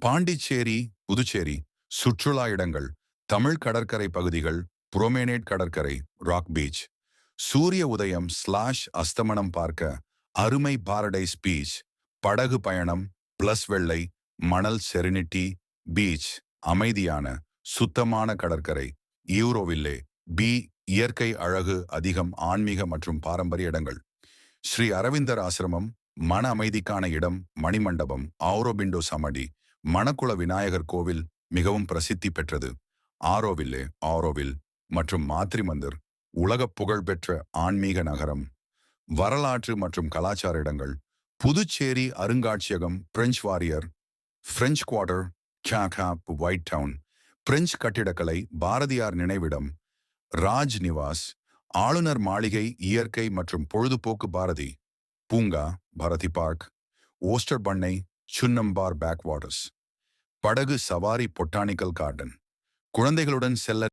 பாண்டிச்சேரி, புதுச்சேரி சுற்றுலா இடங்கள், தமிழ் கடற்கரை பகுதிகள், புரோமேனேட் கடற்கரை, ராக் பீச், சூரிய உதயம் ஸ்லாஷ் அஸ்தமனம் பார்க்க அருமை பாரடைஸ் பீச், படகு பயணம் பிளஸ் வெள்ளை மணல் செரினிட்டி பீச், அமைதியான சுத்தமான கடற்கரை, யூரோவில்லே பி, இயற்கை அழகு அதிகம் ஆன்மீக மற்றும் பாரம்பரிய இடங்கள். ஸ்ரீ அரவிந்தர் ஆசிரமம், மன அமைதிக்கான இடம், மணிமண்டபம், ஆரோபிண்டோ சமடி, மணக்குள விநாயகர் கோவில் மிகவும் பிரசித்தி பெற்றது. ஆரோவில்லே ஆரோவில் மற்றும் மாத்ரி மந்திர், உலக புகழ்பெற்ற ஆன்மீக நகரம். வரலாற்று மற்றும் கலாச்சார இடங்கள், புதுச்சேரி அருங்காட்சியகம், பிரெஞ்சு வாரியர், பிரெஞ்சு குவார்டர், கேப் ஒயிட் டவுன், பிரெஞ்சு கட்டிடக்கலை, பாரதியார் நினைவிடம், ராஜ் நிவாஸ், ஆளுநர் மாளிகை, இயற்கை மற்றும் பொழுதுபோக்கு பாரதி பூங்கா, பாரதி பார்க், ஓஸ்டர் பண்ணை, சுன்னம்பார் பேக் வாட்டர்ஸ், படகு சவாரி பொட்டானிக்கல் கார்டன், குழந்தைகளுடன் செல்ல